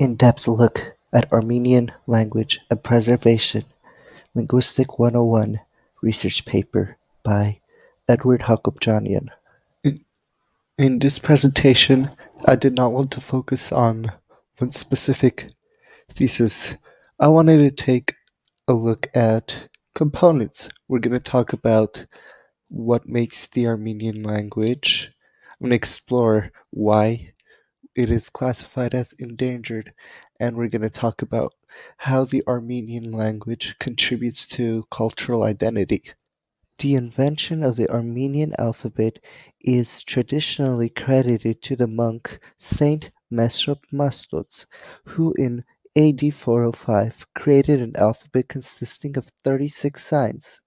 In-depth look at Armenian language and preservation, Linguistic 101 research paper by Edward Hakobjanian. In this presentation, I did not want to focus on one specific thesis. I wanted to take a look at components. We're going to talk about what makes the Armenian language. I'm going to explore why it is classified as endangered, and we're going to talk about how the Armenian language contributes to cultural identity. The invention of the Armenian alphabet is traditionally credited to the monk Saint Mesrop Mastos, who in AD 405 created an alphabet consisting of 36 signs.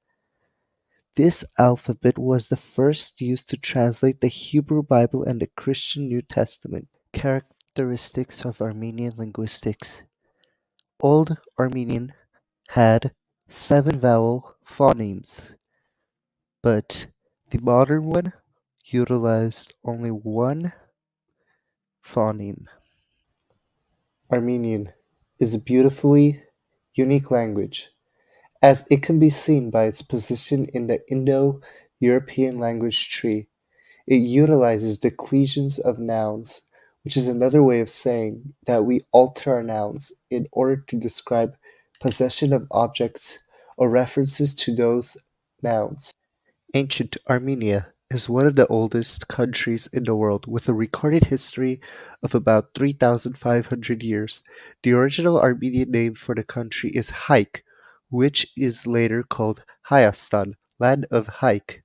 This alphabet was the first used to translate the Hebrew Bible and the Christian New Testament. Characteristics of Armenian linguistics. Old Armenian had 7 vowel phonemes, but the modern one utilized only one phoneme. Armenian is a beautifully unique language, as it can be seen by its position in the Indo-European language tree. It utilizes declensions of nouns, which is another way of saying that we alter our nouns in order to describe possession of objects or references to those nouns. Ancient Armenia is one of the oldest countries in the world with a recorded history of about 3,500 years. The original Armenian name for the country is Haik, which is later called Hayastan, land of Haik.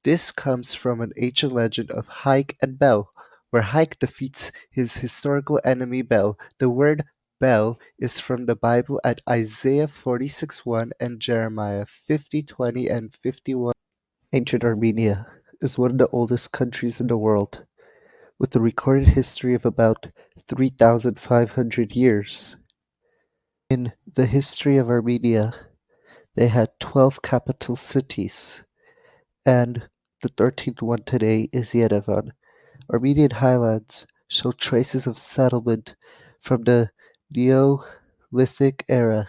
This comes from an ancient legend of Haik and Bel, where Haik defeats his historical enemy Bel. The word Bel is from the Bible at Isaiah 46:1 and Jeremiah 50:20 and 51. Ancient Armenia is one of the oldest countries in the world, with a recorded history of about 3,500 years. In the history of Armenia, they had 12 capital cities, and the 13th one today is Yerevan. Armenian highlands show traces of settlement from the Neolithic era.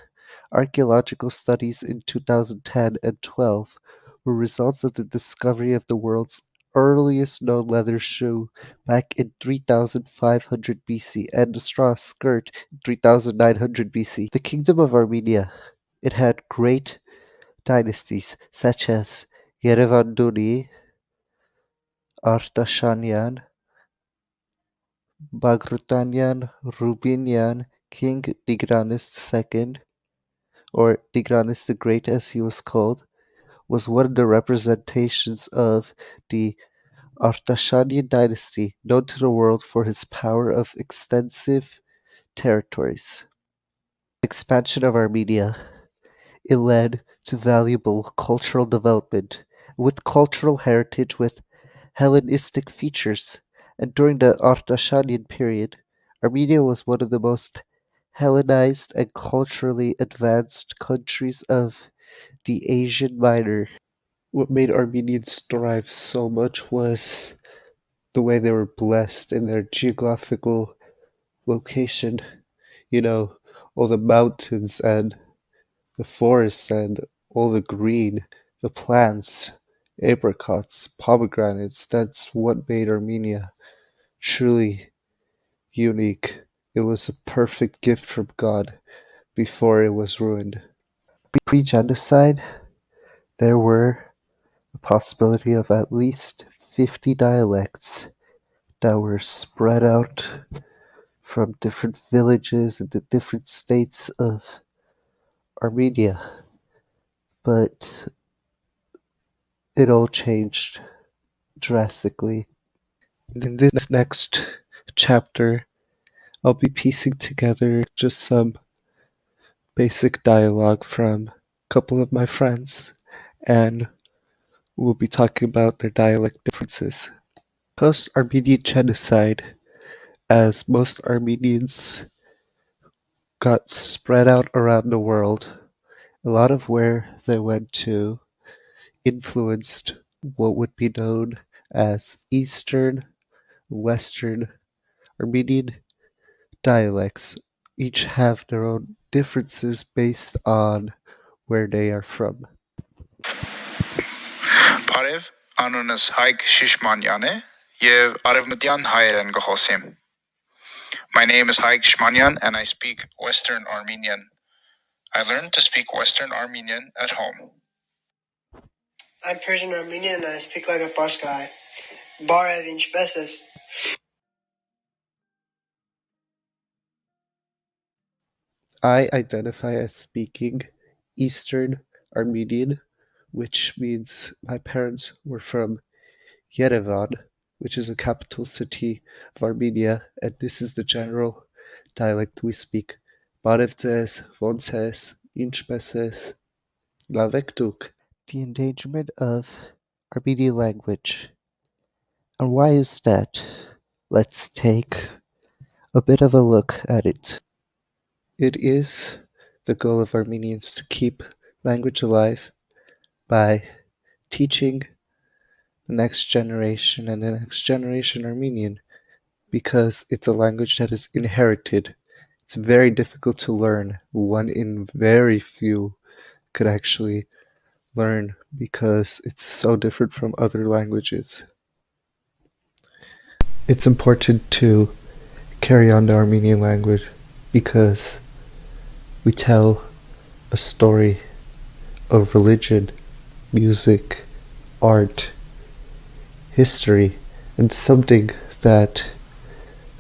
Archaeological studies in 2010 and 12 were results of the discovery of the world's earliest known leather shoe back in 3500 BC and a straw skirt in 3900 BC. The Kingdom of Armenia. It had great dynasties such as Yerevanduni, Artashanyan, Bagrutanian, Rubinian, King Tigranes II, or Tigranes the Great as he was called, was one of the representations of the Artasanian dynasty, known to the world for his power of extensive territories. Expansion of Armenia. It led to valuable cultural development, with cultural heritage with Hellenistic features, and during the Artasanian period, Armenia was one of the most Hellenized and culturally advanced countries of the Asian Minor. What made Armenians thrive so much was the way they were blessed in their geographical location. You know, all the mountains and the forests and all the green, the plants, apricots, pomegranates. That's what made Armenia truly unique. It was a perfect gift from God before it was ruined. Pre-genocide, there were a possibility of at least 50 dialects that were spread out from different villages in the different states of Armenia. But it all changed drastically. In this next chapter, I'll be piecing together just some basic dialogue from a couple of my friends, and we'll be talking about their dialect differences. Post-Armenian genocide, as most Armenians got spread out around the world, a lot of where they went to influenced what would be known as Eastern, Western Armenian dialects each have their own differences based on where they are from. Բարև, անունս Հայկ Շիշմանյան է եւ արևմտյան հայերեն գխոսեմ։ My name is Haik Shmanyan and I speak Western Armenian. I learned to speak Western Armenian at home. I'm Persian Armenian and I speak like a Pars guy. Barev ինչպես ես? I identify as speaking Eastern Armenian, which means my parents were from Yerevan, which is a capital city of Armenia, and this is the general dialect we speak. Barevtses, Vonses, Inchmeses, Lavektuk. The endangerment of Armenian language. And why is that? Let's take a bit of a look at it. It is the goal of Armenians to keep language alive by teaching the next generation and the next generation Armenian, because it's a language that is inherited. It's very difficult to learn. One in very few could actually learn because it's so different from other languages. It's important to carry on the Armenian language because we tell a story of religion, music, art, history, and something that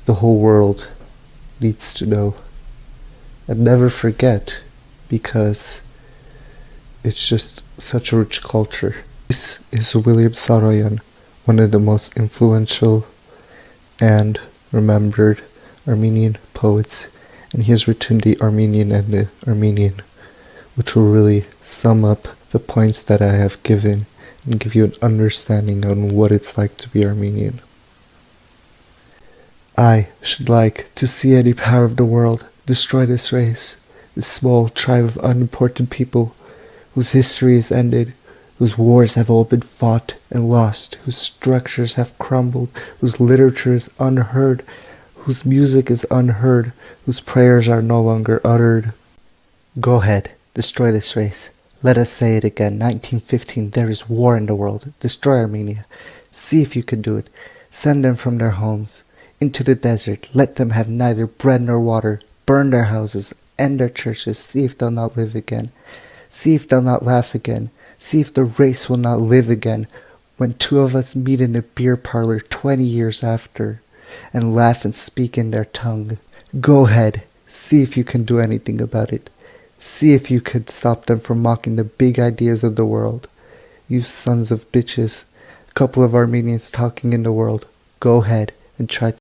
the whole world needs to know and never forget, because it's just such a rich culture. This is William Saroyan, one of the most influential and remembered Armenian poets, and he has written the Armenian and the Armenian, which will really sum up the points that I have given and give you an understanding on what it's like to be Armenian. I should like to see any power of the world destroy this race, this small tribe of unimportant people whose history is ended, whose wars have all been fought and lost, whose structures have crumbled, whose literature is unheard, whose music is unheard, whose prayers are no longer uttered. Go ahead, destroy this race. Let us say it again. 1915, there is war in the world. Destroy Armenia. See if you can do it. Send them from their homes into the desert. Let them have neither bread nor water. Burn their houses, end their churches. See if they'll not live again. See if they'll not laugh again. See if the race will not live again when two of us meet in a beer parlor 20 years after and laugh and speak in their tongue. Go ahead. See if you can do anything about it. See if you could stop them from mocking the big ideas of the world. You sons of bitches. A couple of Armenians talking in the world. Go ahead and try